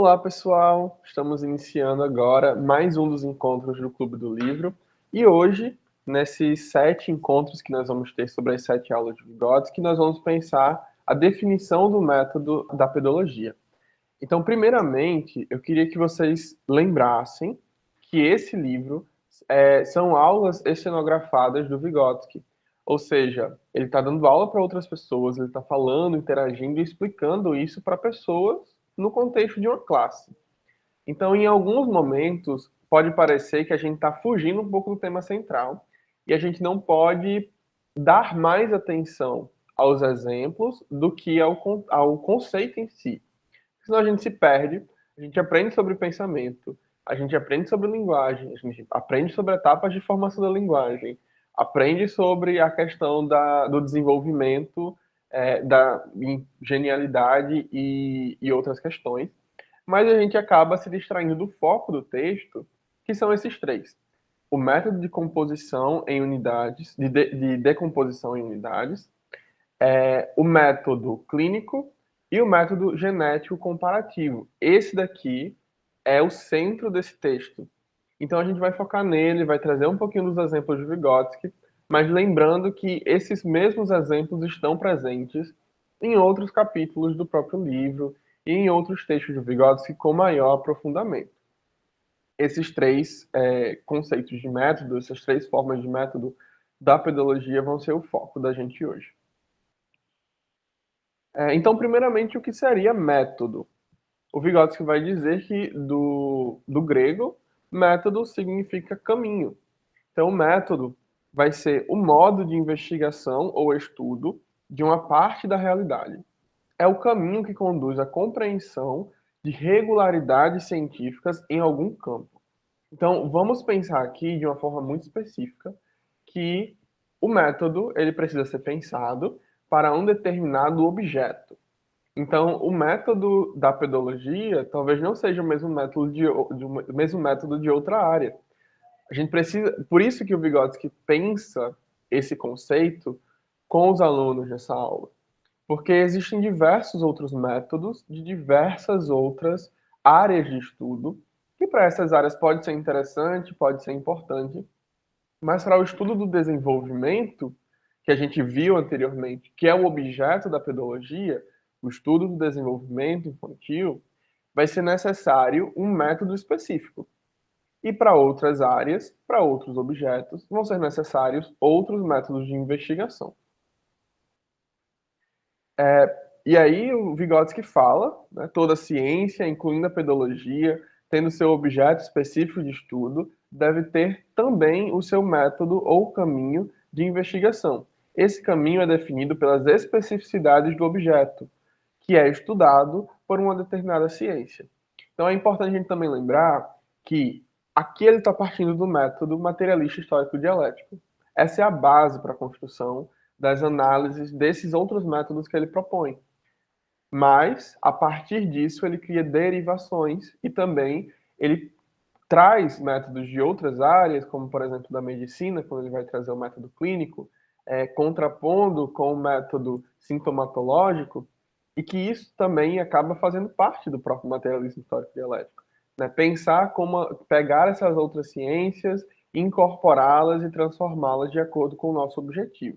Olá, pessoal! Estamos iniciando agora mais um dos encontros do Clube do Livro. E hoje, nesses 7 encontros que nós vamos ter sobre as 7 aulas de Vygotsky, nós vamos pensar a definição do método da pedologia. Então, primeiramente, eu queria que vocês lembrassem que esse livro são aulas estenografadas do Vygotsky. Ou seja, ele está dando aula para outras pessoas, ele está falando, interagindo e explicando isso para pessoas no contexto de uma classe. Então, em alguns momentos, pode parecer que a gente está fugindo um pouco do tema central e a gente não pode dar mais atenção aos exemplos do que ao conceito em si. Senão a gente se perde, a gente aprende sobre pensamento, a gente aprende sobre linguagem, a gente aprende sobre etapas de formação da linguagem, aprende sobre a questão do desenvolvimento, da genialidade e outras questões, mas a gente acaba se distraindo do foco do texto, que são esses três. O método de composição em unidades, de decomposição em unidades, o método clínico e o método genético comparativo. Esse daqui é o centro desse texto. Então a gente vai focar nele, vai trazer um pouquinho dos exemplos de Vygotsky, mas lembrando que esses mesmos exemplos estão presentes em outros capítulos do próprio livro e em outros textos de Vygotsky com maior aprofundamento. Esses três conceitos de método, essas três formas de método da pedologia vão ser o foco da gente hoje. Então, primeiramente, o que seria método? O Vygotsky vai dizer que, do grego, método significa caminho. Então, o método vai ser o modo de investigação ou estudo de uma parte da realidade. É o caminho que conduz à compreensão de regularidades científicas em algum campo. Então, vamos pensar aqui de uma forma muito específica que o método ele precisa ser pensado para um determinado objeto. Então, o método da pedologia talvez não seja o mesmo método o mesmo método de outra área. A gente precisa, por isso que o Vygotsky pensa esse conceito com os alunos nessa aula, porque existem diversos outros métodos de diversas outras áreas de estudo, que para essas áreas pode ser interessante, pode ser importante, mas para o estudo do desenvolvimento, que a gente viu anteriormente, que é o objeto da pedologia, o estudo do desenvolvimento infantil, vai ser necessário um método específico. E para outras áreas, para outros objetos, vão ser necessários outros métodos de investigação. E aí o Vygotsky fala, né, toda ciência, incluindo a pedologia, tendo seu objeto específico de estudo, deve ter também o seu método ou caminho de investigação. Esse caminho é definido pelas especificidades do objeto, que é estudado por uma determinada ciência. Então é importante a gente também lembrar que aqui ele está partindo do método materialista histórico dialético. Essa é a base para a construção das análises desses outros métodos que ele propõe. Mas, a partir disso, ele cria derivações e também ele traz métodos de outras áreas, como, por exemplo, da medicina, quando ele vai trazer o método clínico, contrapondo com o método sintomatológico, e que isso também acaba fazendo parte do próprio materialismo histórico dialético. Né? Pensar como pegar essas outras ciências, incorporá-las e transformá-las de acordo com o nosso objetivo.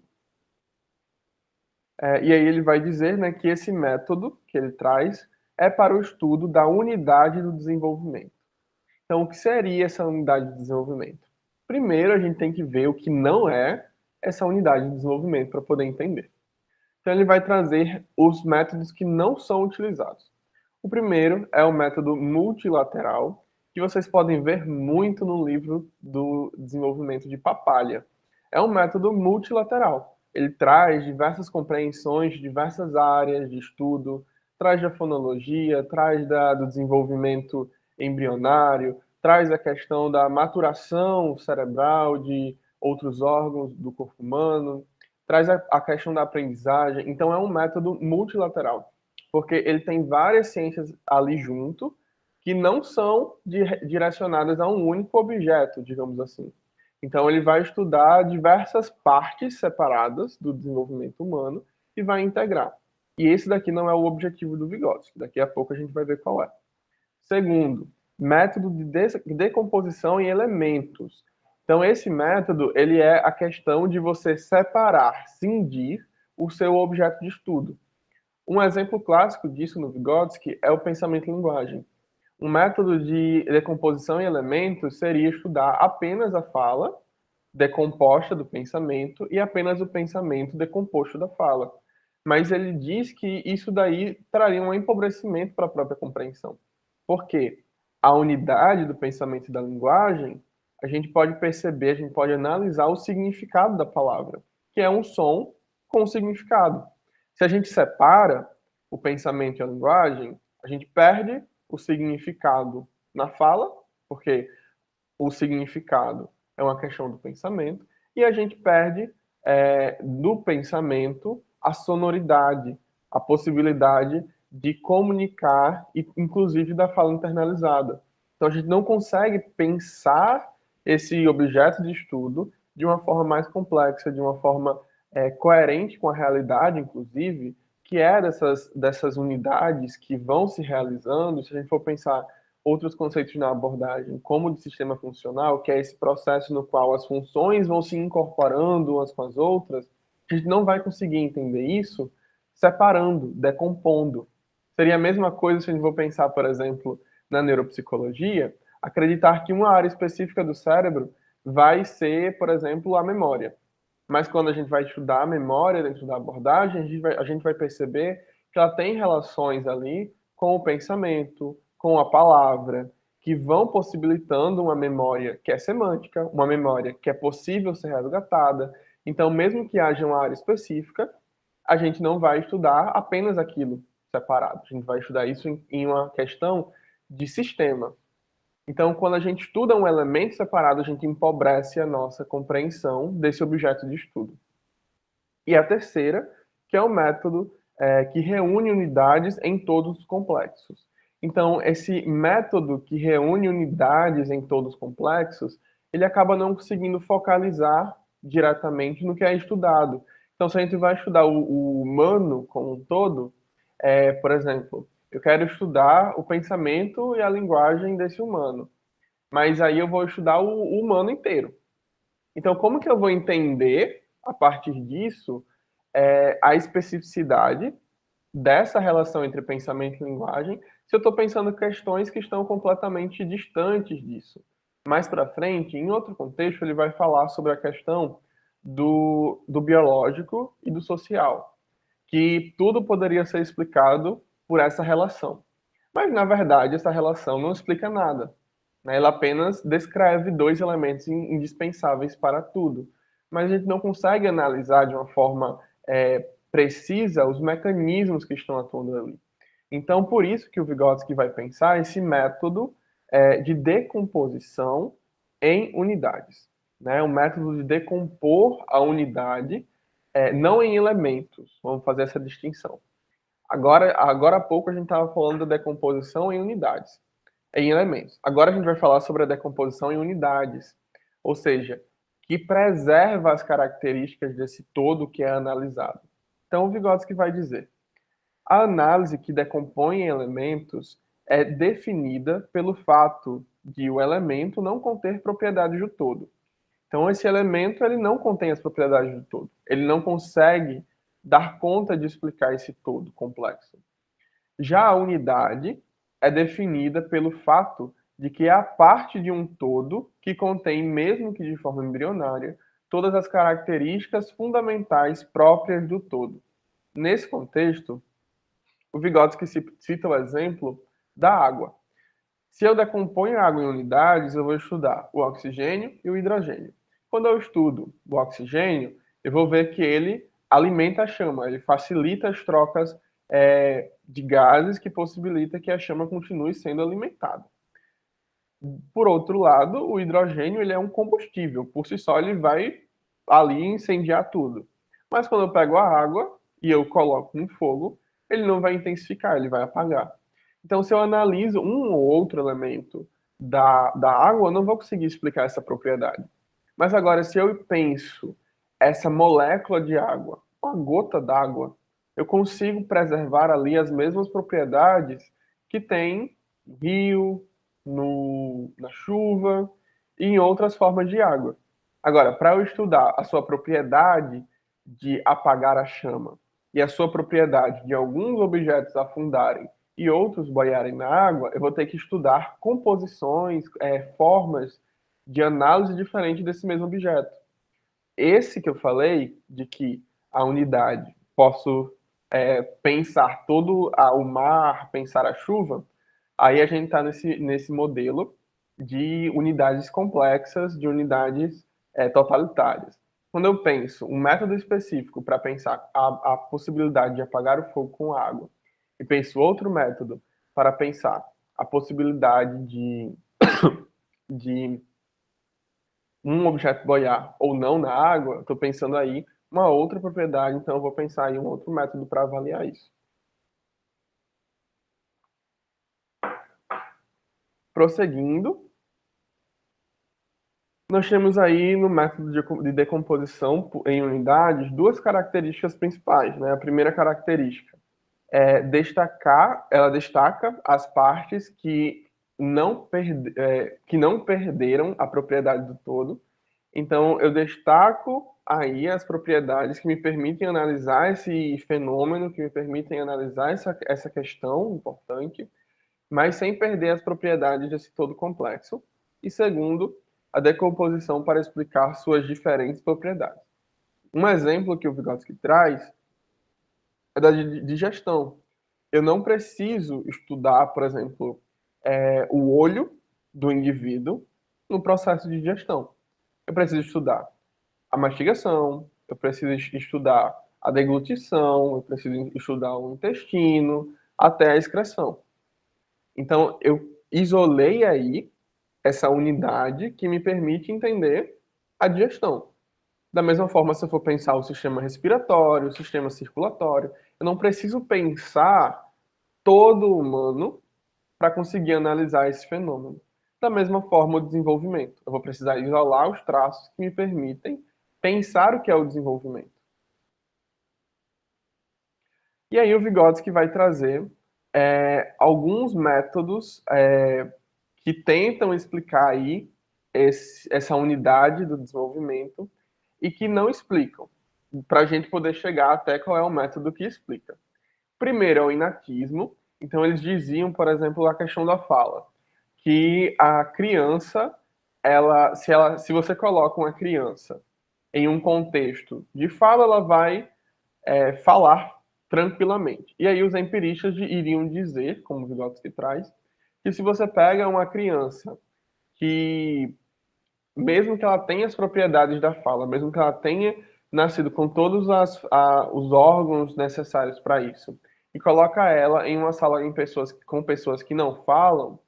E aí ele vai dizer, né, que esse método que ele traz é para o estudo da unidade do desenvolvimento. Então, o que seria essa unidade de desenvolvimento? Primeiro, a gente tem que ver o que não é essa unidade de desenvolvimento para poder entender. Então, ele vai trazer os métodos que não são utilizados. O primeiro é o método multilateral, que vocês podem ver muito no livro do desenvolvimento de Papalha. É um método multilateral. Ele traz diversas compreensões de diversas áreas de estudo, traz da fonologia, traz do desenvolvimento embrionário, traz a questão da maturação cerebral de outros órgãos do corpo humano, traz a questão da aprendizagem. Então, é um método multilateral, porque ele tem várias ciências ali junto que não são direcionadas a um único objeto, digamos assim. Então, ele vai estudar diversas partes separadas do desenvolvimento humano e vai integrar. E esse daqui não é o objetivo do Vygotsky. Daqui a pouco a gente vai ver qual é. Segundo, método de decomposição em elementos. Então, esse método, ele é a questão de você separar, cindir o seu objeto de estudo. Um exemplo clássico disso no Vygotsky é o pensamento-linguagem. Um método de decomposição em elementos seria estudar apenas a fala decomposta do pensamento e apenas o pensamento decomposto da fala. Mas ele diz que isso daí traria um empobrecimento para a própria compreensão. Por quê? A unidade do pensamento e da linguagem, a gente pode perceber, a gente pode analisar o significado da palavra, que é um som com um significado. Se a gente separa o pensamento e a linguagem, a gente perde o significado na fala, porque o significado é uma questão do pensamento, e a gente perde do pensamento a sonoridade, a possibilidade de comunicar, e inclusive da fala internalizada. Então a gente não consegue pensar esse objeto de estudo de uma forma mais complexa, de uma forma coerente com a realidade, inclusive, que é dessas unidades que vão se realizando. Se a gente for pensar outros conceitos na abordagem, como de sistema funcional, que é esse processo no qual as funções vão se incorporando umas com as outras, a gente não vai conseguir entender isso separando, decompondo. Seria a mesma coisa se a gente for pensar, por exemplo, na neuropsicologia, acreditar que uma área específica do cérebro vai ser, por exemplo, a memória. Mas quando a gente vai estudar a memória dentro da abordagem, a gente vai perceber que ela tem relações ali com o pensamento, com a palavra, que vão possibilitando uma memória que é semântica, uma memória que é possível ser resgatada. Então, mesmo que haja uma área específica, a gente não vai estudar apenas aquilo separado. A gente vai estudar isso em uma questão de sistema. Então, quando a gente estuda um elemento separado, a gente empobrece a nossa compreensão desse objeto de estudo. E a terceira, que é o método que reúne unidades em todos os complexos. Então, esse método que reúne unidades em todos os complexos, ele acaba não conseguindo focalizar diretamente no que é estudado. Então, se a gente vai estudar o humano como um todo, por exemplo, eu quero estudar o pensamento e a linguagem desse humano, mas aí eu vou estudar o humano inteiro. Então, como que eu vou entender, a partir disso, a especificidade dessa relação entre pensamento e linguagem, se eu estou pensando questões que estão completamente distantes disso? Mais para frente, em outro contexto, ele vai falar sobre a questão do biológico e do social, que tudo poderia ser explicado por essa relação. Mas, na verdade, essa relação não explica nada, né? Ela apenas descreve dois elementos indispensáveis para tudo. Mas a gente não consegue analisar de uma forma precisa os mecanismos que estão atuando ali. Então, por isso que o Vygotsky vai pensar esse método de decomposição em unidades, né? Um método de decompor a unidade, não em elementos. Vamos fazer essa distinção. Agora há pouco a gente estava falando da decomposição em unidades, em elementos. Agora a gente vai falar sobre a decomposição em unidades, ou seja, que preserva as características desse todo que é analisado. Então, o Vygotsky vai dizer: a análise que decompõe em elementos é definida pelo fato de o elemento não conter propriedades do todo. Então, esse elemento ele não contém as propriedades do todo. Ele não consegue dar conta de explicar esse todo complexo. Já a unidade é definida pelo fato de que é a parte de um todo que contém, mesmo que de forma embrionária, todas as características fundamentais próprias do todo. Nesse contexto, o Vygotsky cita o exemplo da água. Se eu decomponho a água em unidades, eu vou estudar o oxigênio e o hidrogênio. Quando eu estudo o oxigênio, eu vou ver que ele alimenta a chama, ele facilita as trocas de gases que possibilita que a chama continue sendo alimentada. Por outro lado, o hidrogênio ele é um combustível, por si só ele vai ali incendiar tudo. Mas quando eu pego a água e eu coloco no fogo, ele não vai intensificar, ele vai apagar. Então, se eu analiso um ou outro elemento da água, eu não vou conseguir explicar essa propriedade. Mas agora, se eu penso essa molécula de água, uma gota d'água, eu consigo preservar ali as mesmas propriedades que tem no rio, na chuva e em outras formas de água. Agora, para eu estudar a sua propriedade de apagar a chama e a sua propriedade de alguns objetos afundarem e outros boiarem na água, eu vou ter que estudar composições, formas de análise diferentes desse mesmo objeto. Esse que eu falei, de que a unidade, posso pensar todo o mar, pensar a chuva, aí a gente está nesse modelo de unidades complexas, de unidades totalitárias. Quando eu penso um método específico para pensar a possibilidade de apagar o fogo com água, e penso outro método para pensar a possibilidade de um objeto boiar ou não na água, estou pensando aí uma outra propriedade, então eu vou pensar em um outro método para avaliar isso. Prosseguindo, nós temos aí no método de decomposição em unidades duas características principais, né? A primeira característica é ela destaca as partes que não perderam a propriedade do todo. Então, eu destaco aí as propriedades que me permitem analisar esse fenômeno, que me permitem analisar essa questão importante, mas sem perder as propriedades desse todo complexo. E segundo, a decomposição para explicar suas diferentes propriedades. Um exemplo que o Vygotsky traz é da digestão. Eu não preciso estudar, por exemplo, o olho do indivíduo no processo de digestão. Eu preciso estudar a mastigação, eu preciso estudar a deglutição, eu preciso estudar o intestino, até a excreção. Então, eu isolei aí essa unidade que me permite entender a digestão. Da mesma forma, se eu for pensar o sistema respiratório, o sistema circulatório, eu não preciso pensar todo o humano para conseguir analisar esse fenômeno. Da mesma forma, o desenvolvimento. Eu vou precisar isolar os traços que me permitem pensar o que é o desenvolvimento. E aí o Vygotsky vai trazer alguns métodos que tentam explicar aí essa unidade do desenvolvimento e que não explicam, para a gente poder chegar até qual é o método que explica. Primeiro é o inatismo. Então eles diziam, por exemplo, a questão da fala, que a criança, se você coloca uma criança em um contexto de fala, ela vai falar tranquilamente. E aí os empiristas iriam dizer, como o Vygotsky traz, que se você pega uma criança que, mesmo que ela tenha as propriedades da fala, mesmo que ela tenha nascido com todos os órgãos necessários para isso, e coloca ela em uma sala com pessoas que não falam,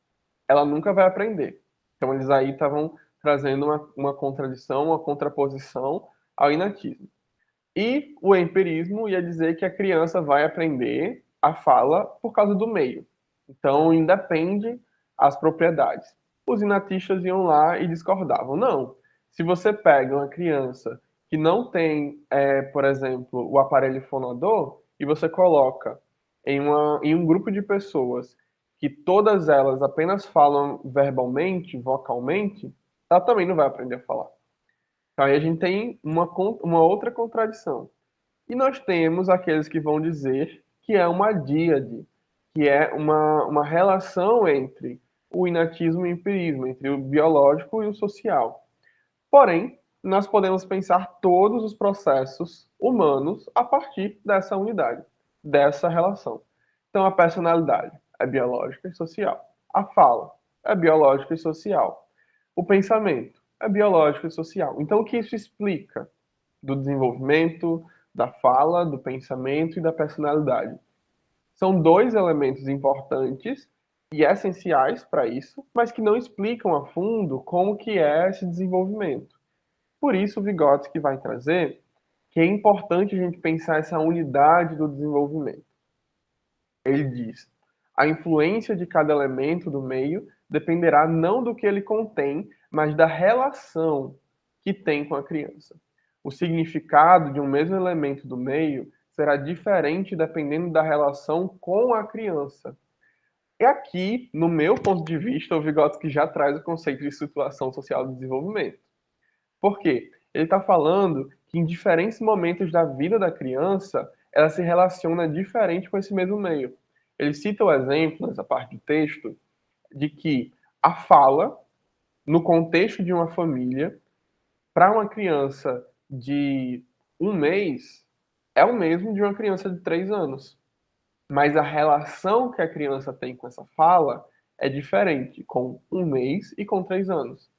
ela nunca vai aprender. Então eles aí estavam trazendo uma contradição, uma contraposição ao inatismo. E o empirismo ia dizer que a criança vai aprender a fala por causa do meio. Então, independe as propriedades. Os inatistas iam lá e discordavam. Não. Se você pega uma criança que não tem, por exemplo, o aparelho fonador e você coloca em um grupo de pessoas que todas elas apenas falam verbalmente, vocalmente, ela também não vai aprender a falar. Então, aí a gente tem uma outra contradição. E nós temos aqueles que vão dizer que é uma díade, que é uma relação entre o inatismo e o empirismo, entre o biológico e o social. Porém, nós podemos pensar todos os processos humanos a partir dessa unidade, dessa relação. Então, a personalidade é biológica e social. A fala é biológica e social. O pensamento é biológico e social. Então, o que isso explica do desenvolvimento, da fala, do pensamento e da personalidade? São dois elementos importantes e essenciais para isso, mas que não explicam a fundo como que é esse desenvolvimento. Por isso, o Vygotsky vai trazer que é importante a gente pensar essa unidade do desenvolvimento. Ele diz: a influência de cada elemento do meio dependerá não do que ele contém, mas da relação que tem com a criança. O significado de um mesmo elemento do meio será diferente dependendo da relação com a criança. E aqui, no meu ponto de vista, o Vygotsky já traz o conceito de situação social de desenvolvimento. Por quê? Ele está falando que em diferentes momentos da vida da criança, ela se relaciona diferente com esse mesmo meio. Ele cita o exemplo, nessa parte do texto, de que a fala, no contexto de uma família, para uma criança de 1 mês, é o mesmo de uma criança de 3 anos. Mas a relação que a criança tem com essa fala é diferente com 1 mês e com 3 anos.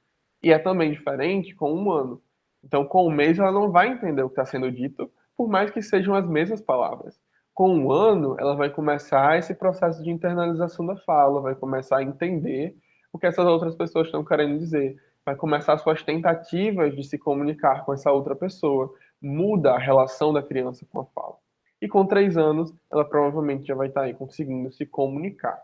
E é também diferente com 1 ano. Então, com 1 mês, ela não vai entender o que está sendo dito, por mais que sejam as mesmas palavras. Com 1 ano, ela vai começar esse processo de internalização da fala, vai começar a entender o que essas outras pessoas estão querendo dizer, vai começar suas tentativas de se comunicar com essa outra pessoa, muda a relação da criança com a fala. E com 3 anos, ela provavelmente já vai estar aí conseguindo se comunicar.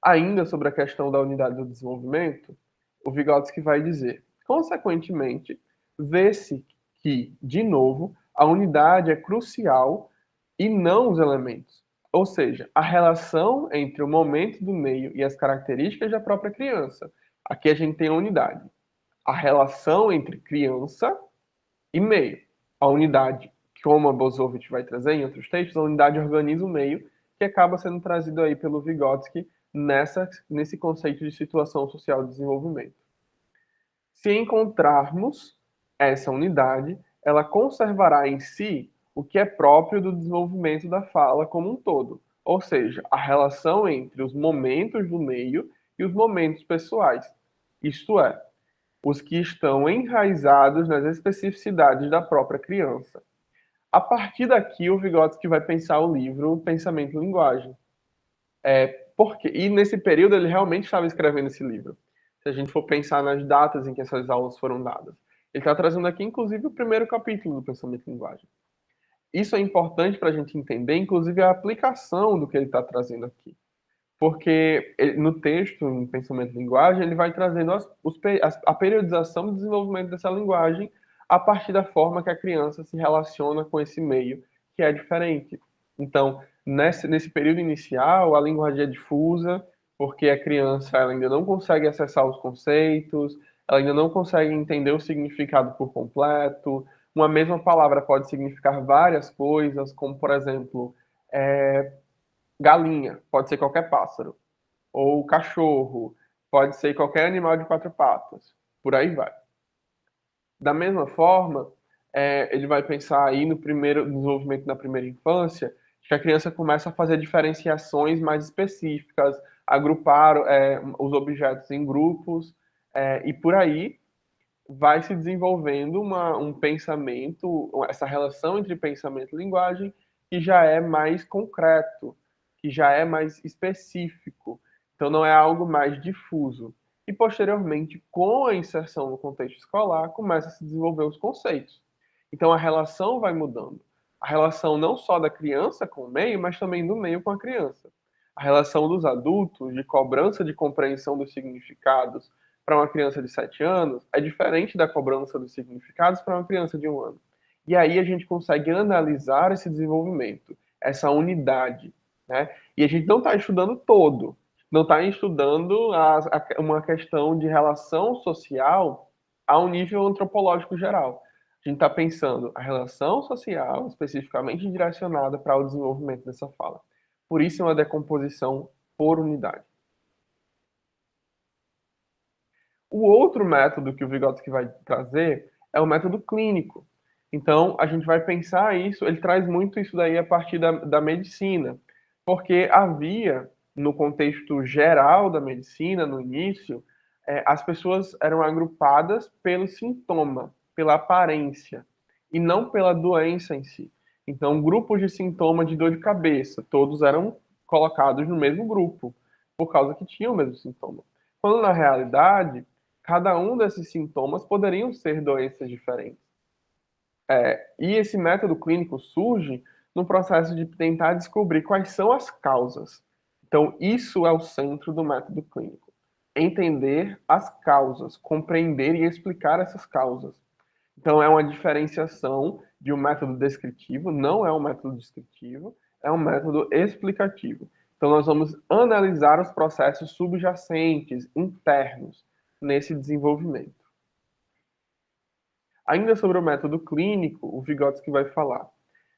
Ainda sobre a questão da unidade do desenvolvimento, o Vygotsky vai dizer: consequentemente, vê-se que, de novo, a unidade é crucial e não os elementos. Ou seja, a relação entre o momento do meio e as características da própria criança. Aqui a gente tem a unidade. A relação entre criança e meio. A unidade, como a Bozovich vai trazer em outros textos, a unidade organiza o meio, que acaba sendo trazido aí pelo Vygotsky nesse conceito de situação social de desenvolvimento. Se encontrarmos essa unidade, ela conservará em si o que é próprio do desenvolvimento da fala como um todo, ou seja, a relação entre os momentos do meio e os momentos pessoais, isto é, os que estão enraizados nas especificidades da própria criança. A partir daqui, o Vygotsky vai pensar o livro Pensamento e Linguagem. E nesse período ele realmente estava escrevendo esse livro. Se a gente for pensar nas datas em que essas aulas foram dadas. Ele está trazendo aqui, inclusive, o primeiro capítulo do Pensamento e Linguagem. Isso é importante para a gente entender, inclusive, a aplicação do que ele está trazendo aqui. Porque no texto, em Pensamento e Linguagem, ele vai trazendo a periodização do desenvolvimento dessa linguagem a partir da forma que a criança se relaciona com esse meio, que é diferente. Então, nesse período inicial, a linguagem é difusa, porque a criança ela ainda não consegue acessar os conceitos, ela ainda não consegue entender o significado por completo. Uma mesma palavra pode significar várias coisas, como, por exemplo, é, galinha, pode ser qualquer pássaro. Ou cachorro, pode ser qualquer animal de 4 patas. Por aí vai. Da mesma forma, ele vai pensar aí no primeiro desenvolvimento na primeira infância, que a criança começa a fazer diferenciações mais específicas, agrupar os objetos em grupos, e por aí vai se desenvolvendo um pensamento, essa relação entre pensamento e linguagem, que já é mais concreto, que já é mais específico. Então, não é algo mais difuso. E, posteriormente, com a inserção no contexto escolar, começa a se desenvolver os conceitos. Então, a relação vai mudando. A relação não só da criança com o meio, mas também do meio com a criança. A relação dos adultos, de cobrança de compreensão dos significados, para uma criança de 7 anos é diferente da cobrança dos significados para uma criança de 1 ano. E aí a gente consegue analisar esse desenvolvimento, essa unidade. Né? E a gente não está estudando todo, não está estudando uma questão de relação social a um nível antropológico geral. A gente está pensando a relação social especificamente direcionada para o desenvolvimento dessa fala. Por isso é uma decomposição por unidade. O outro método que o Vygotsky vai trazer é o método clínico. Então, a gente vai pensar isso, ele traz muito isso daí a partir da medicina, porque havia, no contexto geral da medicina, no início, as pessoas eram agrupadas pelo sintoma, pela aparência, e não pela doença em si. Então, grupos de sintomas de dor de cabeça, todos eram colocados no mesmo grupo, por causa que tinham o mesmo sintoma. Quando, na realidade, cada um desses sintomas poderiam ser doenças diferentes. E esse método clínico surge no processo de tentar descobrir quais são as causas. Então, isso é o centro do método clínico. Entender as causas, compreender e explicar essas causas. Então, é uma diferenciação de um método descritivo, não é um método descritivo, é um método explicativo. Então, nós vamos analisar os processos subjacentes, internos, nesse desenvolvimento. Ainda sobre o método clínico, o Vygotsky vai falar.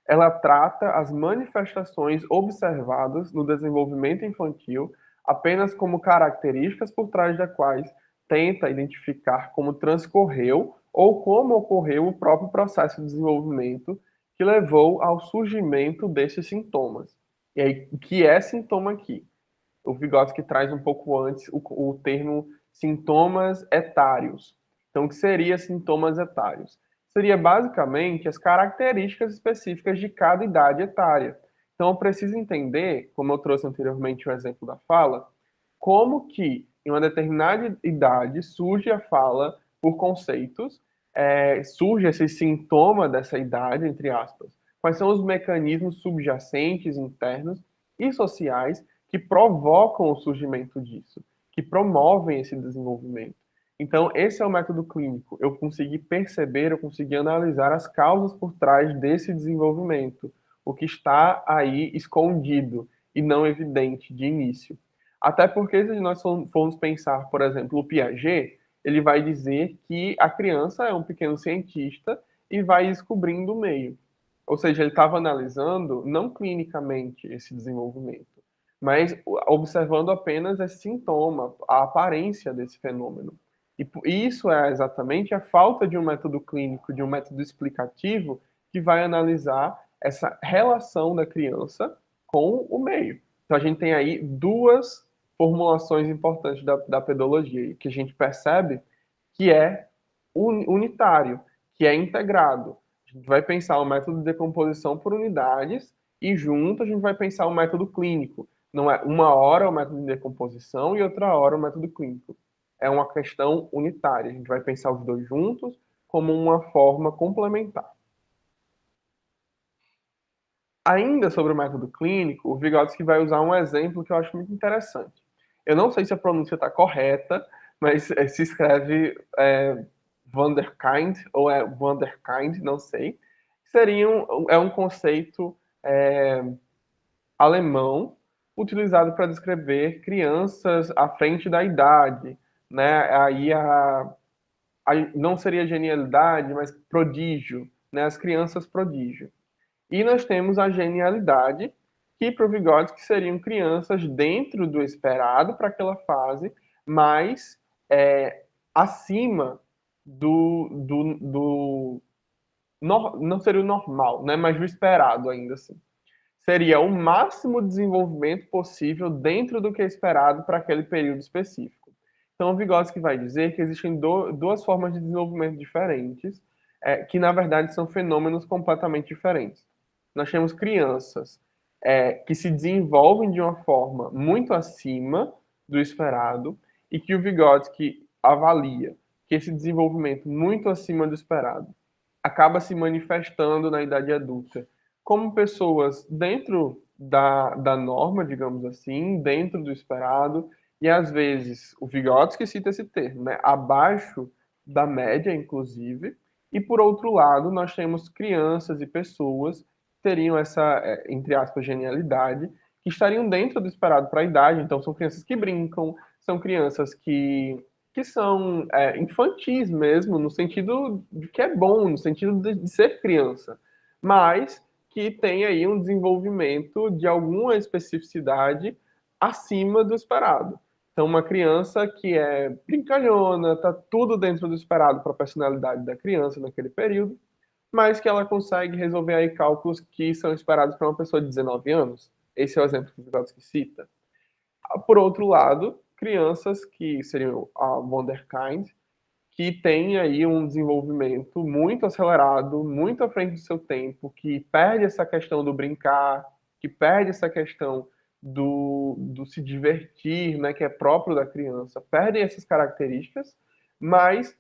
Ela trata as manifestações observadas no desenvolvimento infantil apenas como características por trás das quais tenta identificar como transcorreu ou como ocorreu o próprio processo de desenvolvimento que levou ao surgimento desses sintomas. E aí, o que é sintoma aqui? O Vygotsky traz um pouco antes o termo sintomas etários. Então, o que seria sintomas etários? Seria basicamente as características específicas de cada idade etária. Então, eu preciso entender, como eu trouxe anteriormente o exemplo da fala, como que em uma determinada idade surge a fala por conceitos, surge esse sintoma dessa idade, entre aspas. Quais são os mecanismos subjacentes, internos e sociais que provocam o surgimento disso, que promovem esse desenvolvimento. Então, esse é o método clínico. Eu consegui perceber, eu consegui analisar as causas por trás desse desenvolvimento, o que está aí escondido e não evidente de início. Até porque, se nós formos pensar, por exemplo, o Piaget, ele vai dizer que a criança é um pequeno cientista e vai descobrindo o meio. Ou seja, ele estava analisando, não clinicamente, esse desenvolvimento, mas observando apenas esse sintoma, a aparência desse fenômeno. E isso é exatamente a falta de um método clínico, de um método explicativo, que vai analisar essa relação da criança com o meio. Então, a gente tem aí duas formulações importantes da pedologia, que a gente percebe que é unitário, que é integrado. A gente vai pensar o método de decomposição por unidades e junto a gente vai pensar o método clínico. Não é uma hora o método de decomposição e outra hora o método clínico. É uma questão unitária. A gente vai pensar os dois juntos como uma forma complementar. Ainda sobre o método clínico, o Vygotsky vai usar um exemplo que eu acho muito interessante. Eu não sei se a pronúncia está correta, mas se escreve Wunderkind ou é Wunderkind, não sei. É um conceito alemão utilizado para descrever crianças à frente da idade, né? Aí não seria genialidade, mas prodígio, né? As crianças prodígio. E nós temos a genialidade, que para o Vygotsky seriam crianças dentro do esperado para aquela fase, mas acima não seria o normal, né? Mas do esperado ainda assim. Seria o máximo desenvolvimento possível dentro do que é esperado para aquele período específico. Então, o Vygotsky vai dizer que existem duas formas de desenvolvimento diferentes, que na verdade são fenômenos completamente diferentes. Nós temos crianças que se desenvolvem de uma forma muito acima do esperado e que o Vygotsky avalia que esse desenvolvimento muito acima do esperado acaba se manifestando na idade adulta como pessoas dentro da norma, digamos assim, dentro do esperado, e às vezes o Vygotsky cita esse termo, né, abaixo da média, inclusive, e por outro lado, nós temos crianças e pessoas que teriam essa, entre aspas, genialidade, que estariam dentro do esperado para a idade, então são crianças que brincam, são crianças que são infantis mesmo, no sentido de que é bom, no sentido de ser criança, mas que tem aí um desenvolvimento de alguma especificidade acima do esperado. Então, uma criança que é brincalhona, tá tudo dentro do esperado para a personalidade da criança naquele período, mas que ela consegue resolver aí cálculos que são esperados para uma pessoa de 19 anos. Esse é o exemplo que o Vygotsky cita. Por outro lado, crianças que seriam a Wunderkind, que têm aí um desenvolvimento muito acelerado, muito à frente do seu tempo, que perde essa questão do brincar, que perde essa questão do se divertir, né, que é próprio da criança, perdem essas características, mas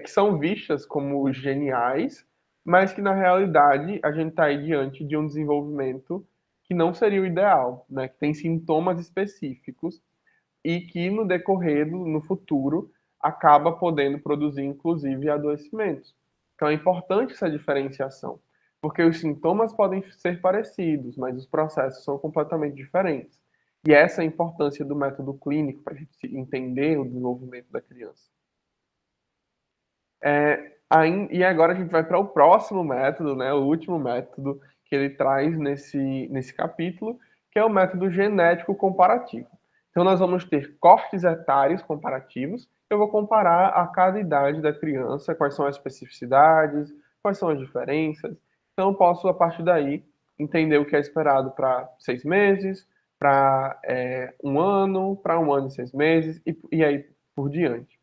que são vistas como geniais, mas que na realidade a gente está aí diante de um desenvolvimento que não seria o ideal, né, que tem sintomas específicos e que no decorrer no futuro acaba podendo produzir inclusive adoecimentos. Então é importante essa diferenciação. porque os sintomas podem ser parecidos, mas os processos são completamente diferentes. E essa é a importância do método clínico para a gente entender o desenvolvimento da criança. E agora a gente vai para o próximo método, né, o último método que ele traz nesse capítulo, que é o método genético comparativo. Então, nós vamos ter cortes etários comparativos. Eu vou comparar a cada idade da criança, quais são as especificidades, quais são as diferenças. Então, eu posso, a partir daí, entender o que é esperado para 6 meses, para 1 ano, para 1 ano e 6 meses, e aí por diante.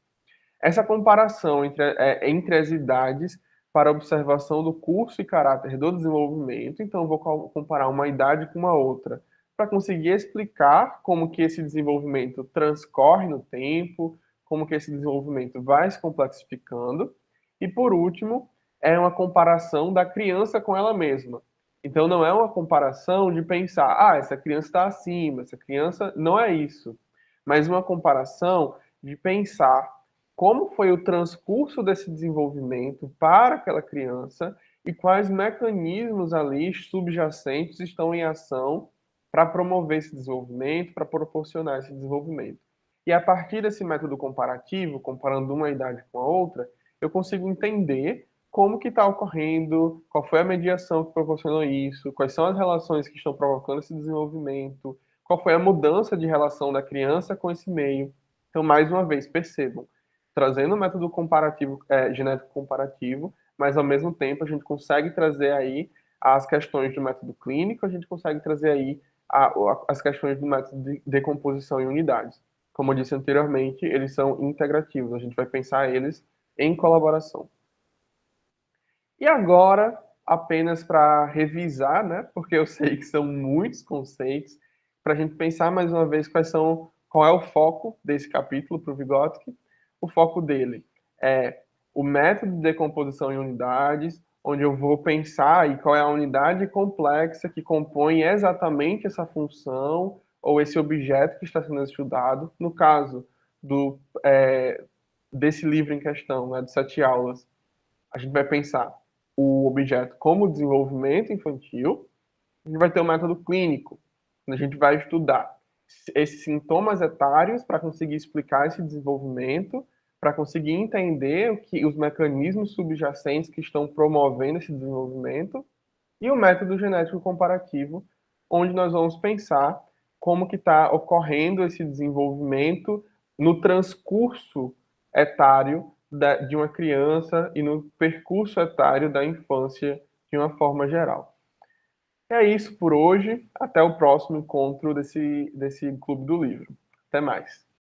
Essa comparação entre as idades para observação do curso e caráter do desenvolvimento, então eu vou comparar uma idade com uma outra, para conseguir explicar como que esse desenvolvimento transcorre no tempo, como que esse desenvolvimento vai se complexificando. E por último, é uma comparação da criança com ela mesma. Então não é uma comparação de pensar, essa criança está acima, essa criança não é isso, mas uma comparação de pensar como foi o transcurso desse desenvolvimento para aquela criança e quais mecanismos ali subjacentes estão em ação para promover esse desenvolvimento, para proporcionar esse desenvolvimento. E a partir desse método comparativo, comparando uma idade com a outra, eu consigo entender como que está ocorrendo, qual foi a mediação que proporcionou isso, quais são as relações que estão provocando esse desenvolvimento, qual foi a mudança de relação da criança com esse meio. Então, mais uma vez, percebam, trazendo o método comparativo, genético comparativo, mas ao mesmo tempo a gente consegue trazer aí as questões do método clínico, a gente consegue trazer aí as questões do método de decomposição em unidades. Como eu disse anteriormente, eles são integrativos, a gente vai pensar eles em colaboração. E agora, apenas para revisar, né, porque eu sei que são muitos conceitos, para a gente pensar mais uma vez qual é o foco desse capítulo para o Vygotsky. O foco dele é o método de decomposição em unidades, onde eu vou pensar aí qual é a unidade complexa que compõe exatamente essa função ou esse objeto que está sendo estudado. No caso desse livro em questão, né, de 7 aulas, a gente vai pensar o objeto como desenvolvimento infantil, a gente vai ter o método clínico, onde a gente vai estudar esses sintomas etários para conseguir explicar esse desenvolvimento, para conseguir entender os mecanismos subjacentes que estão promovendo esse desenvolvimento, e o método genético comparativo, onde nós vamos pensar como que está ocorrendo esse desenvolvimento no transcurso etário de uma criança e no percurso etário da infância de uma forma geral. É isso por hoje. Até o próximo encontro desse Clube do Livro. Até mais.